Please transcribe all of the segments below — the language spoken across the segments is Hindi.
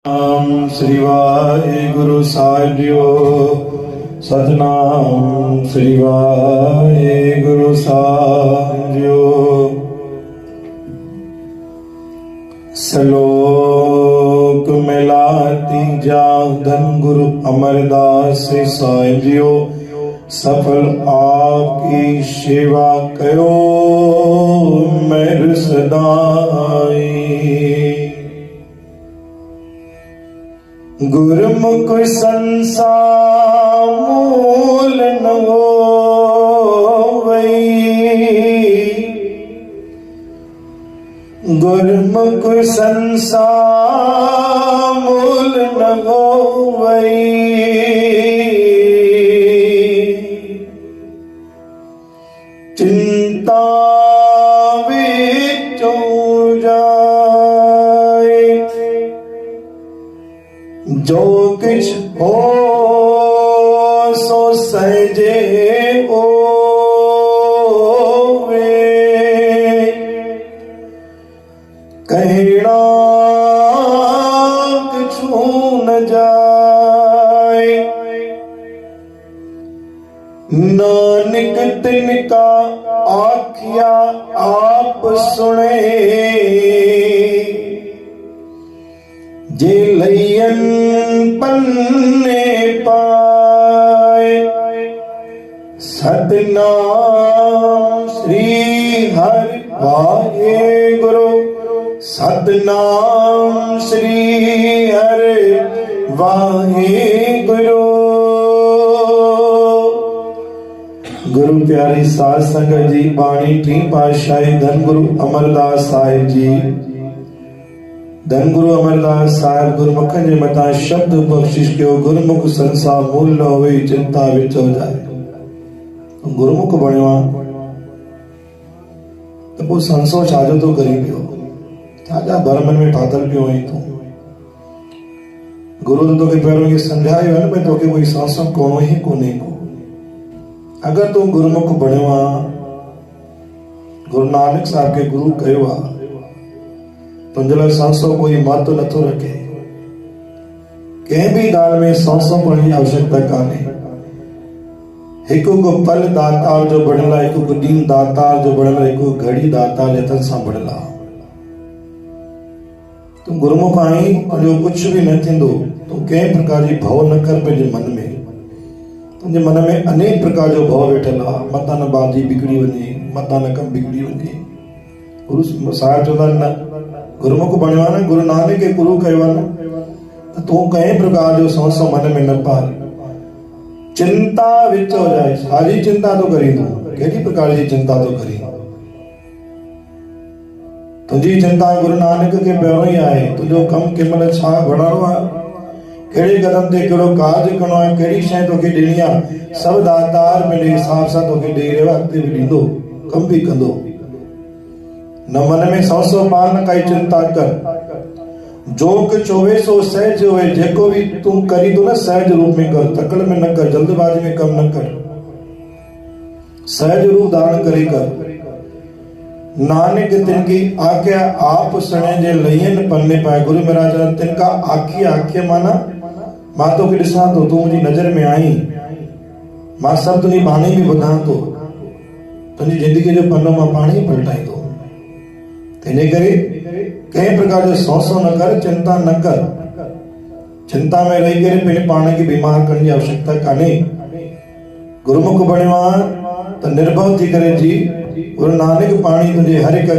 श्री वाहिगुरु साहिब जीओ। सतनाम श्री वाहिगुरु साहिब जीओ। श्लोक मिलाती जा धन गुरु अमरदास साहिब जीओ। सफल आपकी सेवा कयो मेर सदाई। गुरमुख संसार मूल न होवै। गुरमुख संसार मूल न होवै। चिंता विचों जाए जो किछ हो सो सहजे होवे। कहना किछु न जाए। नानक तिनका आखिया आप सुने। जे लयन पन्ने पाए। सतनाम श्री हरि वाहेगुरु। सतनाम श्री हरि वाहेगुरु। गुरु प्यारी साध संगत जी, बाणी टी पातशाही धन गुरु अमरदास साहिब जी। धन गुरु अमरदास साहिब गुरमुखन जे मथा शब्द बख्शिश कयो। गुरमुख संसार मूल न होवे, चिंता विच हो जाए। गुरमुख बणियो आहे त पोइ संसो छाजो तो करी पियो। छाजा भरमन में फाथल पियो आहीं तूं। गुरु तो तोखे पहिरियों इहो सम्झायो आहे न भई तोखे कोई संसो कोन्हो ई कोन्हे को। अगर तूं गुरमुख बणियो आहे, गुरु नानक साहिब खे गुरु कयो आहे, तुंहिंजे लाइ संसो कोई महत्व नथो रखे। कंहिं बि ॻाल्हि में संसो करण जी आवश्यकता कान्हे। हिकु पल दातार जो बणियल आहे, हिकु ॾींहुं दातार जो बणियल आहे, हिकु घड़ी दातार जे हथनि सां बणियल आहे। तूं गुरमुख आहीं, तुंहिंजो कुझु बि न थींदो। तूं कंहिं प्रकार जी भव न कर पंहिंजे मन में। तुंहिंजे मन में अनेक प्रकार जो भव वेठल आहे। मतां न बाजी बिगड़ी वञे, मतां न कमु बिगड़ी वञे। गुरु साहिब चवंदा आहिनि न, गुरमुख बणियो आहे न, गुरु नानक खे गुरु कयो आहे न, त तूं कंहिं प्रकार जो संसो मन में न पाल। चिंता विच हो जाए। सारी चिंता तो करी तूं, कहिड़ी प्रकार जी चिंता तो करी। तुंहिंजी चिंता गुरु नानक खे पहिरियों ई आहे। तुंहिंजो कमु कंहिं महिल छा बढ़ाइणो आहे, कहिड़े कदम ते कहिड़ो कार्य करिणो आहे, कहिड़ी शइ तोखे ॾियणी आहे, सभु दातार पंहिंजे हिसाब सां तोखे ॾेई रहियो आहे। अॻिते बि ॾींदो, कमु बि कंदो। न मन में संसो पाल, न काई चिंता कर। जो कुछ होवे सो सहज होवे। जेको भी तू करी तो ना सहज रूप में कर, तकड़ में न कर, जल्दबाजी में कम न कर। सहज रूप धारण करे कर। नानक तिनकी आज्ञा आप सुने जे लयन पन्ने पाए। गुरु महाराज तिनका आखी आख्य माना मां तोखे ॾिसां तो, तू मुंहिंजी नज़र में आई, मां सभु तुंहिंजी बाणी बि ॿुधां तो, तुंहिंजी ज़िंदगी जो पन्नो मां पाण ई पलटाईंदो। इन करे कंहिं प्रकार जो संसो न कर, चिंता न कर। चिंता में रही करे पंहिंजे पाण खे बीमार करण जी आवश्यकता कान्हे। गुरमुख बणियो आहे त निर्भव थी करे जी। गुरु नानक पाणी तुंहिंजे हर हिक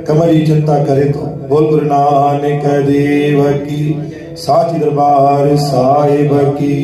कम जी चिंता करे थो। बोल गुरु नानक देव की, साची दरबार साहिब की।